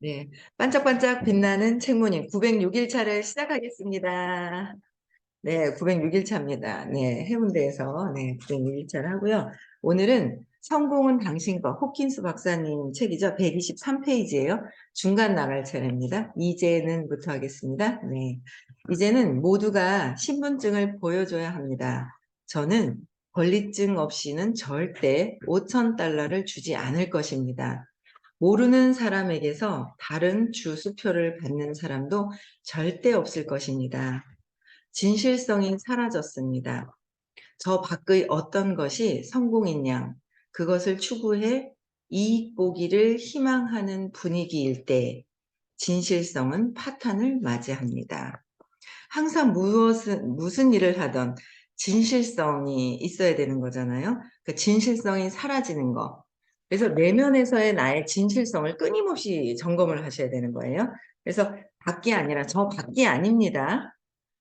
네, 반짝반짝 빛나는 책무님 906일 차를 시작하겠습니다. 네, 906일 차입니다. 네, 해운대에서 906일 차를 하고요. 오늘은 성공은 당신 것, 호킨스 박사님 책이죠. 123페이지예요. 중간 나갈 차례입니다. 이제는부터 하겠습니다. 네, 이제는 모두가 신분증을 보여줘야 합니다. 저는 권리증 없이는 절대 5,000달러를 주지 않을 것입니다. 모르는 사람에게서 다른 주수표를 받는 사람도 절대 없을 것입니다. 진실성이 사라졌습니다. 저 밖의 어떤 것이 성공인 양, 그것을 추구해 이익 보기를 희망하는 분위기일 때 진실성은 파탄을 맞이합니다. 항상 무슨 일을 하던 진실성이 있어야 되는 거잖아요. 그 진실성이 사라지는 거. 그래서 내면에서의 나의 진실성을 끊임없이 점검을 하셔야 되는 거예요. 그래서 밖이 아니라 저 밖이 아닙니다.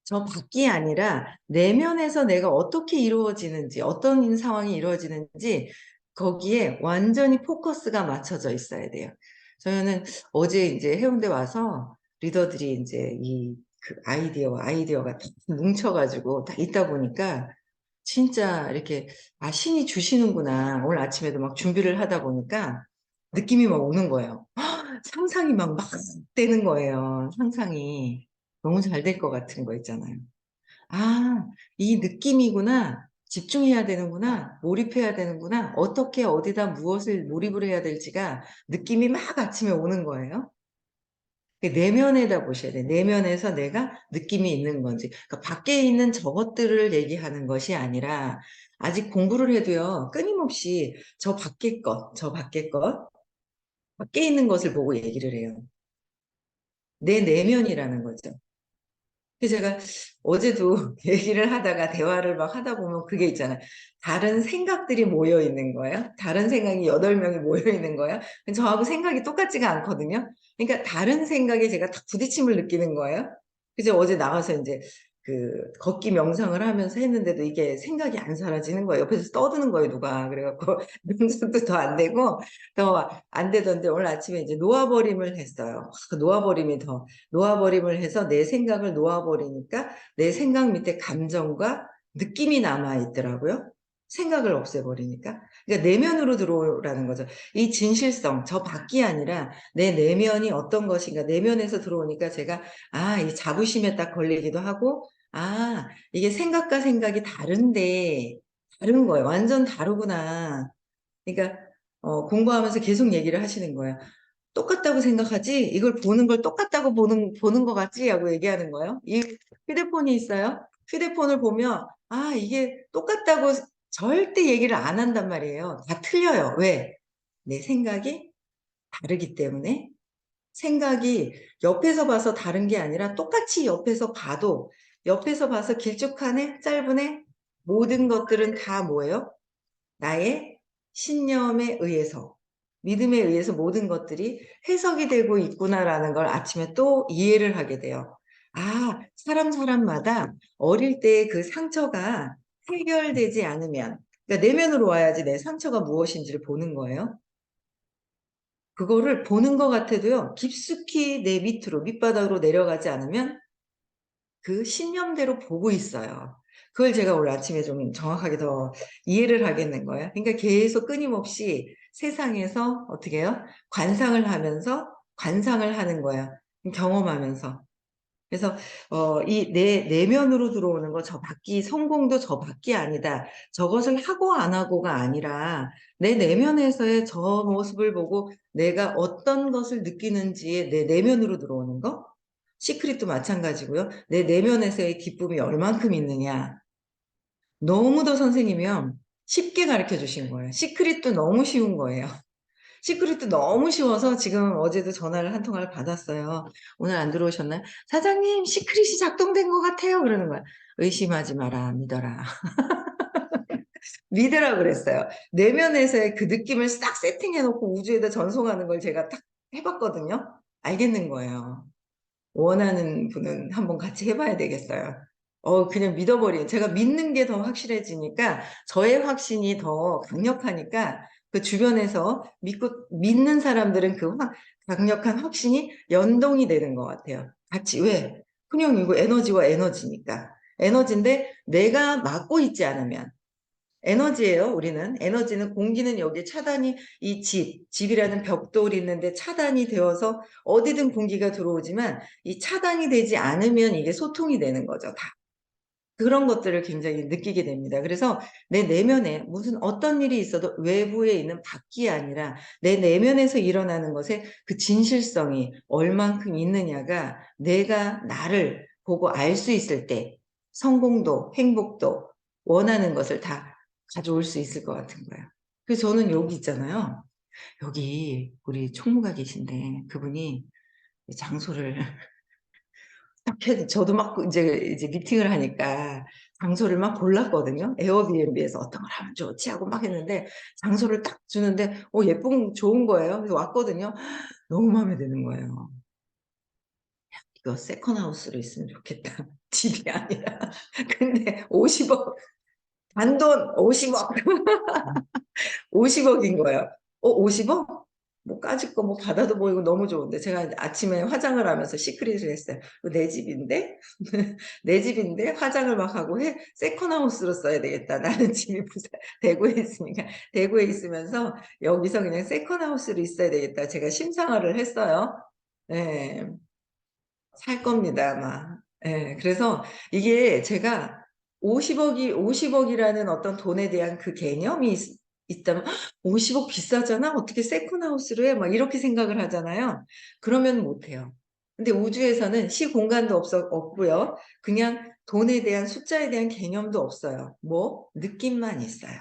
저 밖이 아니라 내면에서 내가 어떻게 이루어지는지, 어떤 상황이 이루어지는지 거기에 완전히 포커스가 맞춰져 있어야 돼요. 저는 어제 이제 해운대 와서 리더들이 이제 그 아이디어가 딱 뭉쳐가지고 딱 있다 보니까 진짜 이렇게 신이 주시는구나. 오늘 아침에도 막 준비를 하다 보니까 느낌이 막 오는 거예요. 상상이 막 되는 거예요. 상상이 너무 잘 될 것 같은 거 있잖아요. 아, 이 느낌이구나. 집중해야 되는구나. 몰입해야 되는구나. 어떻게 어디다 무엇을 몰입을 해야 될지가 느낌이 막 아침에 오는 거예요. 내면에다 보셔야 돼. 내면에서 내가 느낌이 있는 건지. 그러니까 밖에 있는 저것들을 얘기하는 것이 아니라 아직 공부를 해도요. 끊임없이 저 밖에 것, 밖에 있는 것을 보고 얘기를 해요. 내 내면이라는 거죠. 그래서 제가 어제도 얘기를 하다가 대화를 막 하다 보면 그게 있잖아요. 다른 생각들이 모여 있는 거예요. 다른 생각이 8명이 모여 있는 거예요. 저하고 생각이 똑같지가 않거든요. 그러니까 다른 생각에 제가 딱 부딪힘을 느끼는 거예요. 그래서 어제 나가서 이제 그 걷기 명상을 하면서 했는데도 이게 생각이 안 사라지는 거예요. 옆에서 떠드는 거예요, 누가. 그래갖고 명상도 더 안 되고 더 안 되던데 오늘 아침에 이제 놓아버림을 했어요. 놓아버림을 해서 내 생각을 놓아버리니까 내 생각 밑에 감정과 느낌이 남아있더라고요. 생각을 없애버리니까. 그러니까 내면으로 들어오라는 거죠. 이 진실성, 저 밖이 아니라 내 내면이 어떤 것인가, 내면에서 들어오니까 제가, 이 자부심에 딱 걸리기도 하고, 이게 생각과 생각이 다른 거예요. 완전 다르구나. 그러니까, 공부하면서 계속 얘기를 하시는 거예요. 똑같다고 생각하지? 이걸 보는 걸 똑같다고 보는 것 같지? 하고 얘기하는 거예요. 이 휴대폰이 있어요. 휴대폰을 보면, 이게 똑같다고 절대 얘기를 안 한단 말이에요. 다 틀려요. 왜? 내 생각이 다르기 때문에. 생각이 옆에서 봐서 다른 게 아니라 똑같이 옆에서 봐서 길쭉하네, 짧으네, 모든 것들은 다 뭐예요? 나의 신념에 의해서, 믿음에 의해서 모든 것들이 해석이 되고 있구나라는 걸 아침에 또 이해를 하게 돼요. 사람마다 어릴 때 그 상처가 해결되지 않으면, 그러니까 내면으로 와야지 내 상처가 무엇인지를 보는 거예요. 그거를 보는 것 같아도요, 깊숙이 내 밑바닥으로 내려가지 않으면 그 신념대로 보고 있어요. 그걸 제가 오늘 아침에 좀 정확하게 더 이해를 하겠는 거예요. 그러니까 계속 끊임없이 세상에서 어떻게 해요? 관상을 하는 거예요. 경험하면서. 그래서 이 내 내면으로 들어오는 거 성공도 저 밖이 아니다. 저것을 하고 안 하고가 아니라 내 내면에서의 저 모습을 보고 내가 어떤 것을 느끼는지에 내 내면으로 들어오는 거. 시크릿도 마찬가지고요. 내 내면에서의 기쁨이 얼만큼 있느냐. 너무도 선생님이요. 쉽게 가르쳐 주신 거예요. 시크릿도 너무 쉬운 거예요. 시크릿도 너무 쉬워서 지금 어제도 전화를 한 통화를 받았어요. 오늘 안 들어오셨나요? 사장님, 시크릿이 작동된 것 같아요. 그러는 거야. 의심하지 마라, 믿어라. 믿으라 그랬어요. 내면에서의 그 느낌을 싹 세팅해놓고 우주에다 전송하는 걸 제가 딱 해봤거든요. 알겠는 거예요. 원하는 분은 한번 같이 해봐야 되겠어요. 그냥 믿어버린. 제가 믿는 게 더 확실해지니까 저의 확신이 더 강력하니까 그 주변에서 믿는 사람들은 그 강력한 확신이 연동이 되는 것 같아요. 같이, 왜? 그냥 이거 에너지와 에너지니까. 에너지인데 내가 맡고 있지 않으면, 에너지예요, 우리는. 에너지는 공기는 여기에 차단이, 이 집이라는 벽돌이 있는데 차단이 되어서 어디든 공기가 들어오지만 이 차단이 되지 않으면 이게 소통이 되는 거죠, 다. 그런 것들을 굉장히 느끼게 됩니다. 그래서 내 내면에 무슨 어떤 일이 있어도 외부에 있는 밖이 아니라 내 내면에서 일어나는 것에 그 진실성이 얼만큼 있느냐가 내가 나를 보고 알 수 있을 때 성공도 행복도 원하는 것을 다 가져올 수 있을 것 같은 거예요. 그래서 저는 여기 있잖아요. 여기 우리 총무가 계신데 그분이 장소를 저도 막 이제 미팅을 하니까 장소를 막 골랐거든요. 에어비앤비에서 어떤 걸 하면 좋지 하고 막 했는데 장소를 딱 주는데 예쁜 좋은 거예요. 그래서 왔거든요. 너무 마음에 드는 거예요. 이거 세컨하우스로 있으면 좋겠다. 집이 아니라. 근데 50억, 단돈 50억. 50억인 거예요. 50억? 뭐 까짓 거 뭐 받아도 보이고 너무 좋은데 제가 아침에 화장을 하면서 시크릿을 했어요. 이거 내 집인데? 내 집인데 화장을 막 하고 세컨하우스로 써야 되겠다. 나는 집이 대구에 있으니까 대구에 있으면서 여기서 그냥 세컨하우스로 있어야 되겠다. 제가 심상화를 했어요. 네, 살 겁니다, 아마. 예, 그래서 이게 제가 50억이라는 어떤 돈에 대한 그 개념이 있다면, 50억 비싸잖아? 어떻게 세컨하우스로 해? 막 이렇게 생각을 하잖아요. 그러면 못해요. 근데 우주에서는 시공간도 없고요. 그냥 돈에 대한 숫자에 대한 개념도 없어요. 뭐? 느낌만 있어요.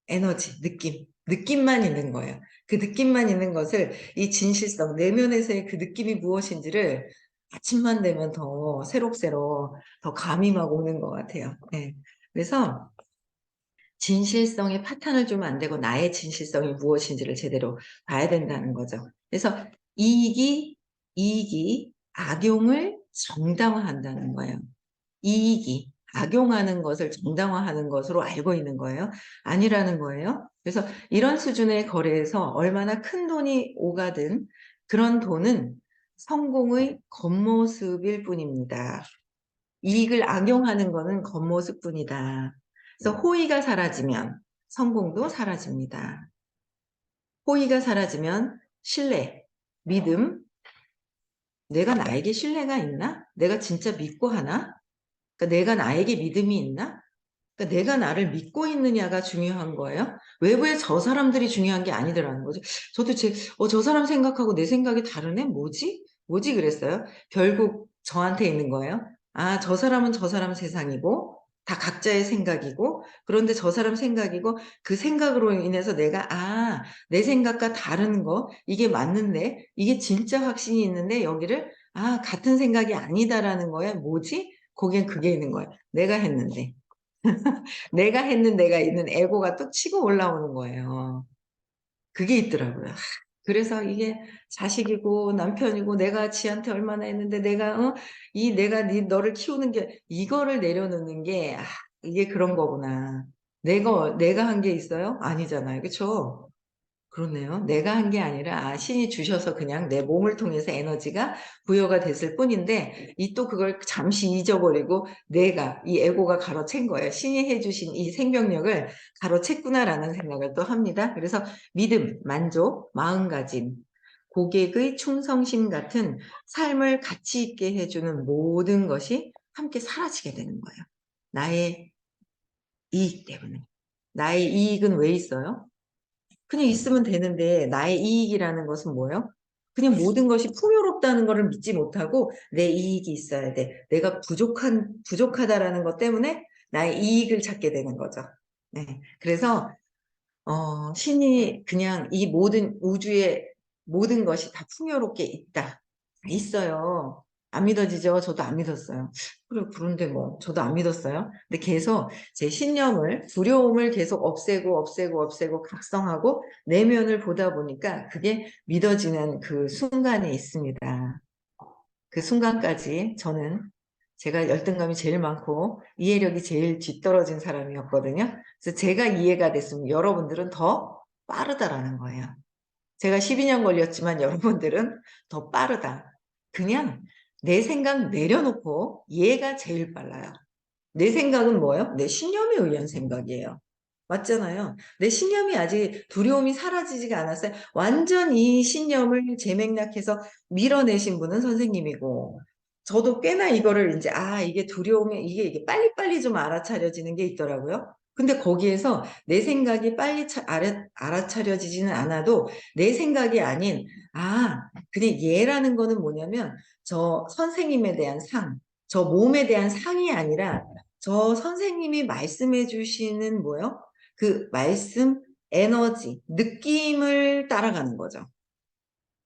에너지, 느낌만 있는 거예요. 그 느낌만 있는 것을 이 진실성, 내면에서의 그 느낌이 무엇인지를 아침만 되면 더 새록새록 더 감이 막 오는 것 같아요. 네. 그래서 진실성에 파탄을 주면 안 되고 나의 진실성이 무엇인지를 제대로 봐야 된다는 거죠. 그래서 이익이 악용을 정당화한다는 거예요. 이익이 악용하는 것을 정당화하는 것으로 알고 있는 거예요. 아니라는 거예요. 그래서 이런 수준의 거래에서 얼마나 큰 돈이 오가든 그런 돈은 성공의 겉모습일 뿐입니다. 이익을 악용하는 것은 겉모습뿐이다. 그래서 호의가 사라지면 성공도 사라집니다. 호의가 사라지면 신뢰, 믿음, 내가 나에게 신뢰가 있나? 내가 진짜 믿고 하나? 그러니까 내가 나에게 믿음이 있나? 그러니까 내가 나를 믿고 있느냐가 중요한 거예요. 외부의 저 사람들이 중요한 게 아니더라는 거죠. 저도 저 사람 생각하고 내 생각이 다르네? 뭐지? 뭐지 그랬어요? 결국 저한테 있는 거예요. 아, 저 사람은 저 사람 세상이고, 다 각자의 생각이고, 그런데 저 사람 생각이고, 그 생각으로 인해서 내 생각과 다른 거, 이게 맞는데, 이게 진짜 확신이 있는데, 여기를, 같은 생각이 아니다라는 거예요. 뭐지? 거기엔 그게 있는 거예요. 내가 했는데. 내가 했는 내가 있는 에고가 또 치고 올라오는 거예요. 그게 있더라고요. 그래서 이게 자식이고 남편이고 내가 지한테 얼마나 했는데 내가 너를 키우는 게 이거를 내려놓는 게 이게 그런 거구나. 내가 한 게 있어요? 아니잖아요. 그렇죠? 그렇네요. 내가 한 게 아니라 신이 주셔서 그냥 내 몸을 통해서 에너지가 부여가 됐을 뿐인데 이 또 그걸 잠시 잊어버리고 이 에고가 가로챈 거예요. 신이 해주신 이 생명력을 가로챘구나라는 생각을 또 합니다. 그래서 믿음, 만족, 마음가짐, 고객의 충성심 같은 삶을 가치 있게 해주는 모든 것이 함께 사라지게 되는 거예요. 나의 이익 때문에. 나의 이익은 왜 있어요? 그냥 있으면 되는데 나의 이익이라는 것은 뭐예요? 그냥 모든 것이 풍요롭다는 것을 믿지 못하고 내 이익이 있어야 돼. 내가 부족하다라는 것 때문에 나의 이익을 찾게 되는 거죠. 네. 그래서 신이 그냥 이 모든 우주의 모든 것이 다 풍요롭게 있다. 있어요. 안 믿어지죠? 저도 안 믿었어요. 그래, 그런데 뭐, 저도 안 믿었어요. 근데 계속 제 신념을, 두려움을 계속 없애고 각성하고 내면을 보다 보니까 그게 믿어지는 그 순간에 있습니다. 그 순간까지 제가 열등감이 제일 많고 이해력이 제일 뒤떨어진 사람이었거든요. 그래서 제가 이해가 됐으면 여러분들은 더 빠르다라는 거예요. 제가 12년 걸렸지만 여러분들은 더 빠르다. 그냥 내 생각 내려놓고 얘가 제일 빨라요. 내 생각은 뭐예요? 내 신념에 의한 생각이에요. 맞잖아요. 내 신념이 아직 두려움이 사라지지가 않았어요. 완전 이 신념을 재맥락해서 밀어내신 분은 선생님이고, 저도 꽤나 이거를 이제, 이게 두려움이, 이게 빨리빨리 좀 알아차려지는 게 있더라고요. 근데 거기에서 내 생각이 빨리 알아차려지지는 않아도 내 생각이 아닌, 근데 얘라는 거는 뭐냐면, 저 선생님에 대한 상, 저 몸에 대한 상이 아니라, 저 선생님이 말씀해 주시는 뭐요? 그 말씀, 에너지, 느낌을 따라가는 거죠.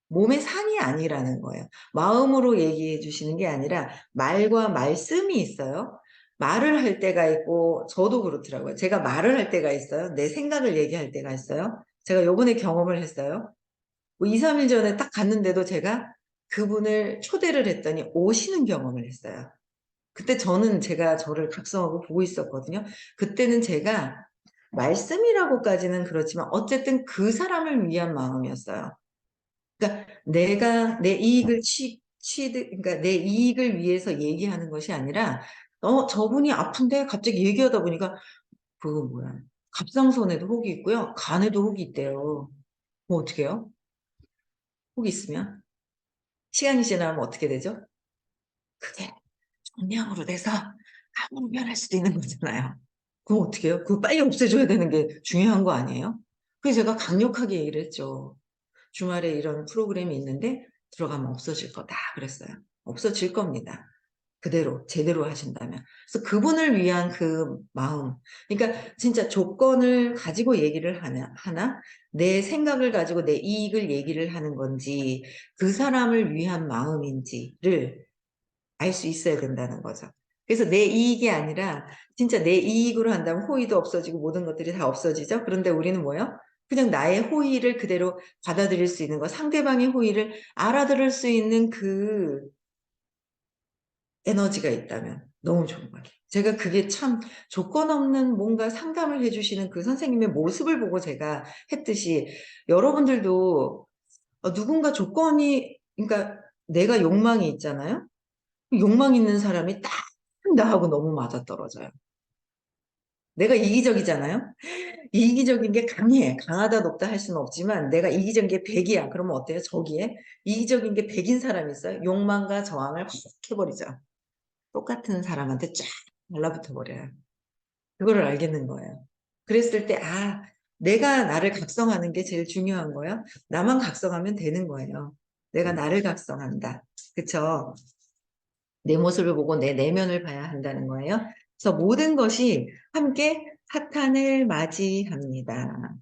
몸의 상이 아니라는 거예요. 마음으로 얘기해 주시는 게 아니라 말과 말씀이 있어요. 말을 할 때가 있고, 저도 그렇더라고요. 제가 말을 할 때가 있어요. 내 생각을 얘기할 때가 있어요. 제가 요번에 경험을 했어요. 뭐 2, 3일 전에 딱 갔는데도 제가 그분을 초대를 했더니 오시는 경험을 했어요. 그때 제가 저를 각성하고 보고 있었거든요. 그때는 제가 말씀이라고까지는 그렇지만 어쨌든 그 사람을 위한 마음이었어요. 그러니까 내가 내 이익을 그러니까 내 이익을 위해서 얘기하는 것이 아니라, 저분이 아픈데 갑자기 얘기하다 보니까, 그거 뭐야. 갑상선에도 혹이 있고요. 간에도 혹이 있대요. 뭐 어떻게 해요? 혹이 있으면? 시간이 지나면 어떻게 되죠? 그게 종양으로 돼서 암으로 변할 수도 있는 거잖아요. 그럼 어떻게 해요? 그거 빨리 없애줘야 되는 게 중요한 거 아니에요? 그래서 제가 강력하게 얘기를 했죠. 주말에 이런 프로그램이 있는데 들어가면 없어질 거다 그랬어요. 없어질 겁니다. 그대로 제대로 하신다면. 그래서 그분을 위한 그 마음. 그러니까 진짜 조건을 가지고 얘기를 하나 내 생각을 가지고 내 이익을 얘기를 하는 건지 그 사람을 위한 마음인지를 알 수 있어야 된다는 거죠. 그래서 내 이익이 아니라 진짜 내 이익으로 한다면 호의도 없어지고 모든 것들이 다 없어지죠. 그런데 우리는 뭐예요? 그냥 나의 호의를 그대로 받아들일 수 있는 거, 상대방의 호의를 알아들을 수 있는 그 에너지가 있다면 너무 좋은 거예요. 제가 그게 참 조건 없는 뭔가 상담을 해주시는 그 선생님의 모습을 보고 제가 했듯이 여러분들도 누군가 그러니까 내가 욕망이 있잖아요. 욕망 있는 사람이 딱 나하고 너무 맞아떨어져요. 내가 이기적이잖아요. 이기적인 게 강해. 강하다 높다 할 수는 없지만 내가 이기적인 게 100이야. 그러면 어때요? 저기에 이기적인 게 100인 사람이 있어요. 욕망과 저항을 확 해버리죠. 똑같은 사람한테 쫙 달라붙어 버려요. 그거를 알겠는 거예요. 그랬을 때 내가 나를 각성하는 게 제일 중요한 거예요. 나만 각성하면 되는 거예요. 내가 나를 각성한다. 그쵸? 내 모습을 보고 내 내면을 봐야 한다는 거예요. 그래서 모든 것이 함께 사탄을 맞이합니다.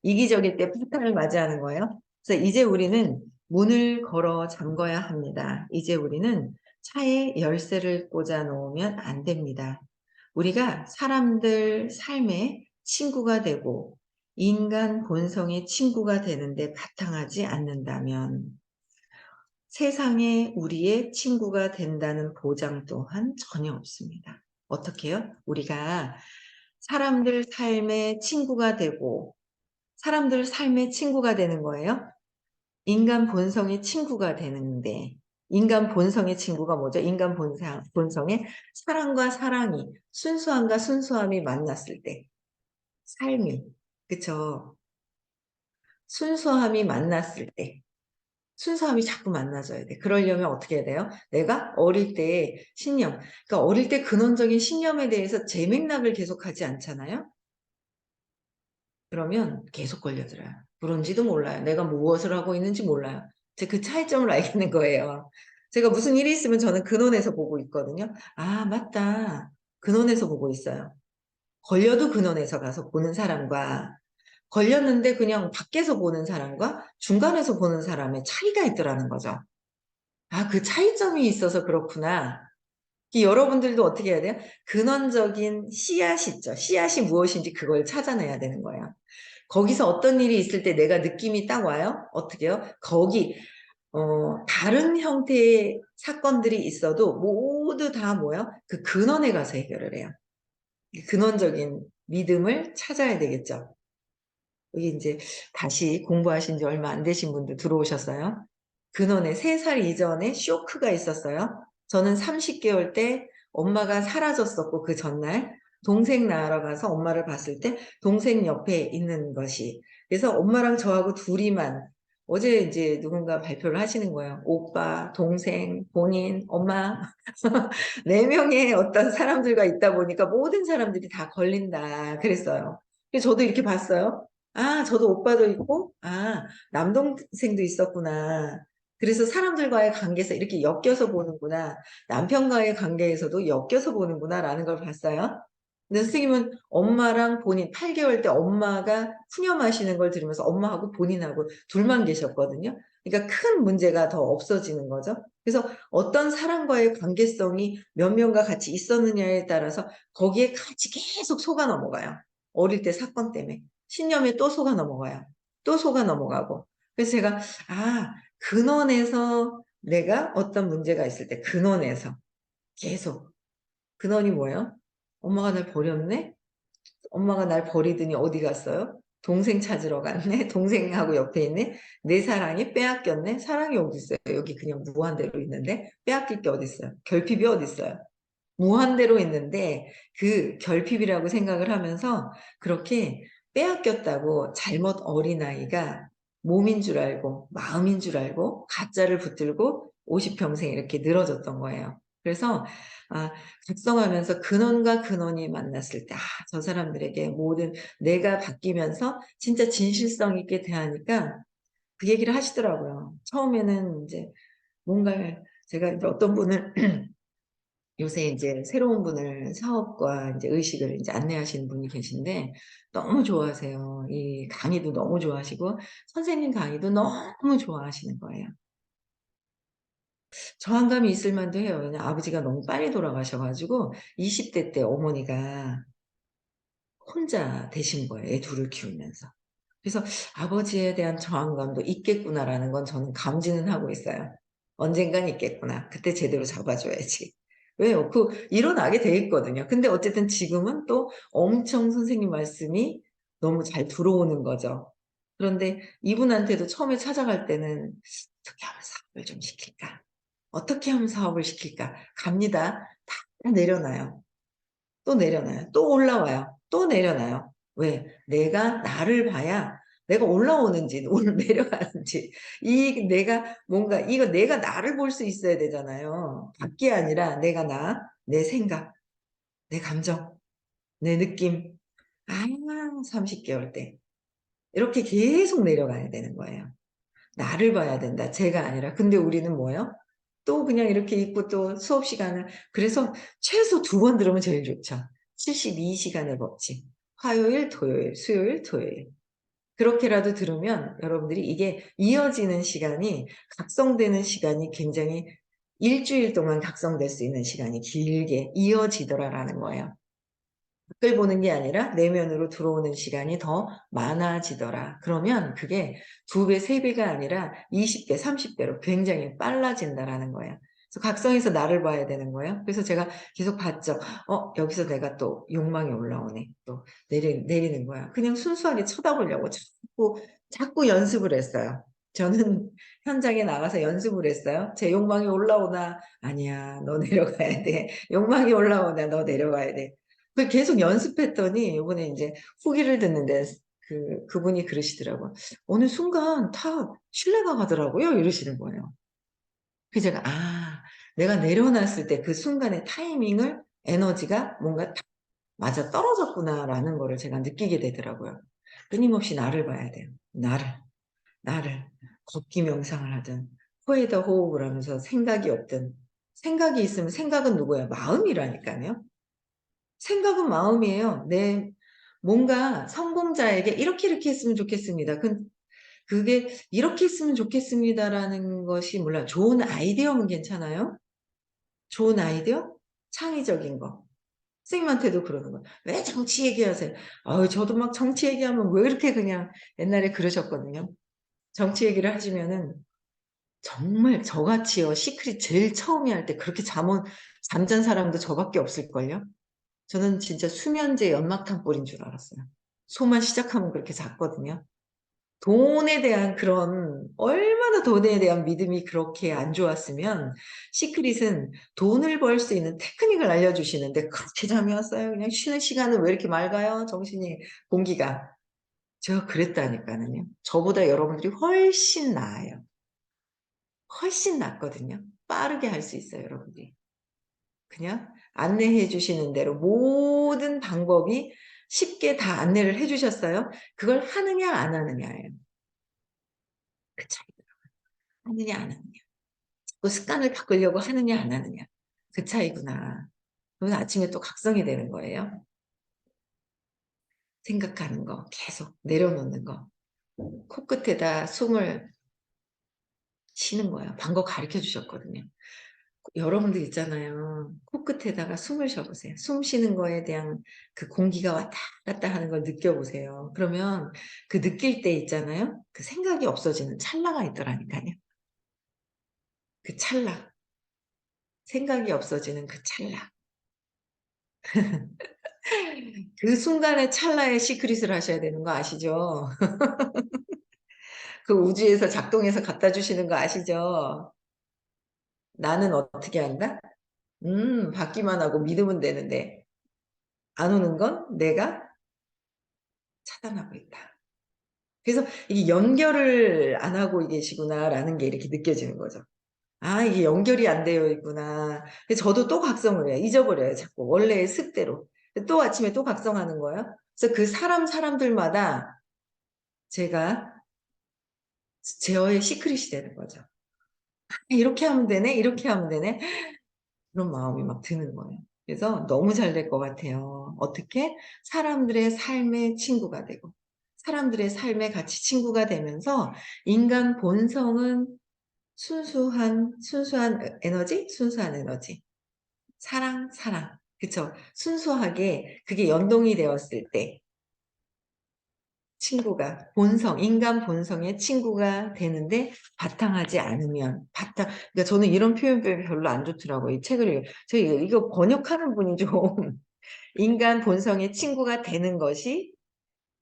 이기적일 때 사탄을 맞이하는 거예요. 그래서 이제 우리는 문을 걸어 잠궈야 합니다. 이제 우리는 차에 열쇠를 꽂아 놓으면 안 됩니다. 우리가 사람들 삶의 친구가 되고 인간 본성의 친구가 되는데 바탕하지 않는다면 세상에 우리의 친구가 된다는 보장 또한 전혀 없습니다. 어떻게 해요? 우리가 사람들 삶의 친구가 되고 사람들 삶의 친구가 되는 거예요. 인간 본성의 친구가 되는데 인간 본성의 친구가 뭐죠? 인간 본성의 사랑과 사랑이 순수함과 순수함이 만났을 때 삶이 그쵸? 순수함이 만났을 때 순수함이 자꾸 만나져야 돼. 그러려면 어떻게 해야 돼요? 내가 어릴 때 신념, 그러니까 어릴 때 근원적인 신념에 대해서 제 맥락을 계속하지 않잖아요? 그러면 계속 걸려들어요. 그런지도 몰라요. 내가 무엇을 하고 있는지 몰라요. 제가 그 차이점을 알겠는 거예요. 제가 무슨 일이 있으면 저는 근원에서 보고 있거든요. 맞다. 근원에서 보고 있어요. 걸려도 근원에서 가서 보는 사람과 걸렸는데 그냥 밖에서 보는 사람과 중간에서 보는 사람의 차이가 있더라는 거죠. 그 차이점이 있어서 그렇구나. 여러분들도 어떻게 해야 돼요? 근원적인 씨앗이 있죠. 씨앗이 무엇인지 그걸 찾아내야 되는 거예요. 거기서 어떤 일이 있을 때 내가 느낌이 딱 와요? 어떻게 해요? 다른 형태의 사건들이 있어도 모두 다 뭐예요? 그 근원에 가서 해결을 해요. 근원적인 믿음을 찾아야 되겠죠. 여기 이제 다시 공부하신 지 얼마 안 되신 분들 들어오셨어요. 근원에 3살 이전에 쇼크가 있었어요. 저는 30개월 때 엄마가 사라졌었고 그 전날 동생 낳으러 가서 엄마를 봤을 때 동생 옆에 있는 것이 그래서 엄마랑 저하고 둘이만 어제 이제 누군가 발표를 하시는 거예요. 오빠, 동생, 본인, 엄마 4명의 어떤 사람들과 있다 보니까 모든 사람들이 다 걸린다 그랬어요. 그래서 저도 이렇게 봤어요. 아, 저도 오빠도 있고, 아, 남동생도 있었구나. 그래서 사람들과의 관계에서 이렇게 엮여서 보는구나. 남편과의 관계에서도 엮여서 보는구나라는 걸 봤어요. 근데 선생님은 엄마랑 본인, 8개월 때 엄마가 푸념하시는 걸 들으면서 엄마하고 본인하고 둘만 계셨거든요. 그러니까 큰 문제가 더 없어지는 거죠. 그래서 어떤 사람과의 관계성이 몇 명과 같이 있었느냐에 따라서 거기에 같이 계속 속아 넘어가요. 어릴 때 사건 때문에. 신념에 또 속아 넘어가요. 또 속아 넘어가고. 그래서 제가, 아, 근원에서 내가 어떤 문제가 있을 때, 근원에서 계속. 근원이 뭐예요? 엄마가 날 버렸네? 엄마가 날 버리더니 어디 갔어요? 동생 찾으러 갔네? 동생하고 옆에 있네? 내 사랑이 빼앗겼네? 사랑이 어디 있어요? 여기 그냥 무한대로 있는데? 빼앗길 게 어디 있어요? 결핍이 어디 있어요? 무한대로 있는데 그 결핍이라고 생각을 하면서 그렇게 빼앗겼다고 잘못 어린아이가 몸인 줄 알고 마음인 줄 알고 가짜를 붙들고 50평생 이렇게 늘어졌던 거예요. 그래서 아, 작성하면서 근원과 근원이 만났을 때, 아, 저 사람들에게 모든 내가 바뀌면서 진짜 진실성 있게 대하니까 그 얘기를 하시더라고요. 처음에는 이제 뭔가 제가 이제 어떤 분을 요새 이제 새로운 분을 사업과 이제 의식을 이제 안내하시는 분이 계신데 너무 좋아하세요. 이 강의도 너무 좋아하시고 선생님 강의도 너무 좋아하시는 거예요. 저항감이 있을 만도 해요. 왜냐면 아버지가 너무 빨리 돌아가셔가지고 20대 때 어머니가 혼자 되신 거예요. 애 둘을 키우면서. 그래서 아버지에 대한 저항감도 있겠구나라는 건 저는 감지는 하고 있어요. 언젠간 있겠구나. 그때 제대로 잡아줘야지. 왜요? 일어나게 돼 있거든요. 근데 어쨌든 지금은 또 엄청 선생님 말씀이 너무 잘 들어오는 거죠. 그런데 이분한테도 처음에 찾아갈 때는 어떻게 하면 사업을 좀 시킬까? 어떻게 하면 사업을 시킬까? 갑니다. 다 내려놔요. 또 내려놔요. 또 올라와요. 또 내려놔요. 왜? 내가 나를 봐야 내가 올라오는지 내려가는지 이 내가 뭔가 이거 내가 나를 볼 수 있어야 되잖아요. 밖이 아니라 내가 내 생각, 내 감정, 내 느낌. 아, 30개월 때 이렇게 계속 내려가야 되는 거예요. 나를 봐야 된다. 제가 아니라. 근데 우리는 뭐예요? 또 그냥 이렇게 있고 또 수업 시간을 그래서 최소 2번 들으면 제일 좋죠. 72시간의 법칙. 화요일, 토요일, 수요일, 토요일. 그렇게라도 들으면 여러분들이 이게 이어지는 시간이 각성되는 시간이 굉장히 일주일 동안 각성될 수 있는 시간이 길게 이어지더라라는 거예요. 밖을 보는 게 아니라 내면으로 들어오는 시간이 더 많아지더라. 그러면 그게 2배, 3배가 아니라 20배, 30배로 굉장히 빨라진다라는 거예요. 그래서 각성해서 나를 봐야 되는 거예요. 그래서 제가 계속 봤죠. 여기서 내가 또 욕망이 올라오네. 또 내리는 거야. 그냥 순수하게 쳐다보려고 자꾸 연습을 했어요. 저는 현장에 나가서 연습을 했어요. 제 욕망이 올라오나, 아니야, 너 내려가야 돼. 욕망이 올라오나, 너 내려가야 돼. 계속 연습했더니 이번에 이제 후기를 듣는데 그분이 그러시더라고요. 어느 순간 다 신뢰가 가더라고요. 이러시는 거예요. 그래서 제가, 내가 내려놨을 때 그 순간의 타이밍을 에너지가 뭔가 딱 맞아 떨어졌구나라는 거를 제가 느끼게 되더라고요. 끊임없이 나를 봐야 돼요. 나를. 걷기 명상을 하든, 코에다 호흡을 하면서 생각이 없든, 생각이 있으면 생각은 누구야? 마음이라니까요. 생각은 마음이에요. 뭔가 성공자에게 이렇게 했으면 좋겠습니다. 그게 이렇게 했으면 좋겠습니다라는 것이 물론 좋은 아이디어면 괜찮아요. 좋은 아이디어? 창의적인 거. 선생님한테도 그러는 거예요. 왜 정치 얘기하세요? 저도 막 정치 얘기하면 왜 이렇게 그냥 옛날에 그러셨거든요. 정치 얘기를 하시면은 정말 저같이요. 시크릿 제일 처음에 할 때 그렇게 잠잔 사람도 저밖에 없을걸요. 저는 진짜 수면제 연막탄 뿌린 줄 알았어요. 소만 시작하면 그렇게 작거든요. 돈에 대한 얼마나 돈에 대한 믿음이 그렇게 안 좋았으면, 시크릿은 돈을 벌 수 있는 테크닉을 알려주시는데, 그렇게 잠이 왔어요. 그냥 쉬는 시간은 왜 이렇게 맑아요? 정신이, 공기가. 제가 그랬다니까는요. 저보다 여러분들이 훨씬 나아요. 훨씬 낫거든요. 빠르게 할 수 있어요, 여러분들이. 그냥 안내해 주시는 대로 모든 방법이 쉽게 다 안내를 해 주셨어요. 그걸 하느냐 안 하느냐예요. 그 차이. 하느냐 안 하느냐. 그 습관을 바꾸려고 하느냐 안 하느냐. 그 차이구나. 그러면 아침에 또 각성이 되는 거예요. 생각하는 거 계속 내려놓는 거. 코끝에다 숨을 쉬는 거예요. 방법 가르쳐 주셨거든요. 여러분들 있잖아요. 코끝에다가 숨을 쉬어보세요. 숨 쉬는 거에 대한 그 공기가 왔다 갔다 하는 걸 느껴보세요. 그러면 그 느낄 때 있잖아요. 그 생각이 없어지는 찰나가 있더라니까요. 그 찰나. 생각이 없어지는 그 찰나. 그 순간의 찰나에 시크릿을 하셔야 되는 거 아시죠? 그 우주에서 작동해서 갖다 주시는 거 아시죠? 나는 어떻게 한다? 받기만 하고 믿으면 되는데 안 오는 건 내가 차단하고 있다. 그래서 이게 연결을 안 하고 계시구나라는 게 이렇게 느껴지는 거죠. 아, 이게 연결이 안 되어 있구나. 그래서 저도 또 각성을 해요. 잊어버려요, 자꾸. 원래의 습대로. 또 아침에 또 각성하는 거예요. 그래서 그 사람들마다 제가 제어의 시크릿이 되는 거죠. 이렇게 하면 되네, 이렇게 하면 되네. 그런 마음이 막 드는 거예요. 그래서 너무 잘 될 것 같아요. 어떻게? 사람들의 삶의 친구가 되고, 사람들의 삶에 같이 친구가 되면서 인간 본성은 순수한 에너지? 순수한 에너지. 사랑. 그쵸? 순수하게 그게 연동이 되었을 때 친구가 인간 본성의 친구가 되는데 바탕하지 않으면 그러니까 저는 이런 표현 별로 안 좋더라고요. 이 책을 제가 이거 번역하는 분이 좀 인간 본성의 친구가 되는 것이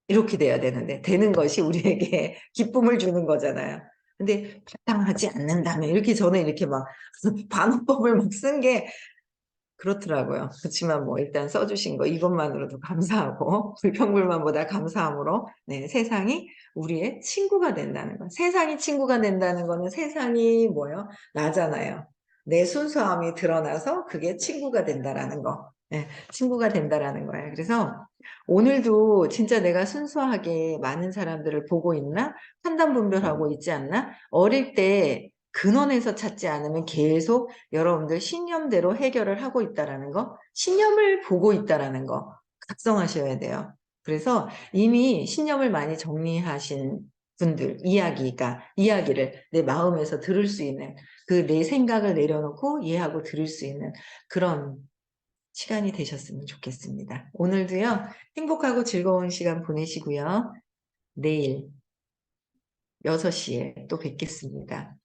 이렇게 돼야 되는데 되는 것이 우리에게 기쁨을 주는 거잖아요. 근데 바탕하지 않는다면 이렇게 저는 이렇게 막 반어법을 막 쓴 게 그렇더라고요. 그렇지만 뭐 일단 써주신 거 이것만으로도 감사하고 불평불만보다 감사함으로 네, 세상이 우리의 친구가 된다는 거. 세상이 친구가 된다는 거는 세상이 뭐요? 나잖아요. 내 순수함이 드러나서 그게 친구가 된다라는 거. 네, 친구가 된다라는 거예요. 그래서 오늘도 진짜 내가 순수하게 많은 사람들을 보고 있나? 판단 분별하고 있지 않나? 어릴 때 근원에서 찾지 않으면 계속 여러분들 신념대로 해결을 하고 있다라는 거, 신념을 보고 있다라는 거 각성하셔야 돼요. 그래서 이미 신념을 많이 정리하신 분들, 이야기를 내 마음에서 들을 수 있는 그 내 생각을 내려놓고 이해하고 들을 수 있는 그런 시간이 되셨으면 좋겠습니다. 오늘도요, 행복하고 즐거운 시간 보내시고요. 내일 6시에 또 뵙겠습니다.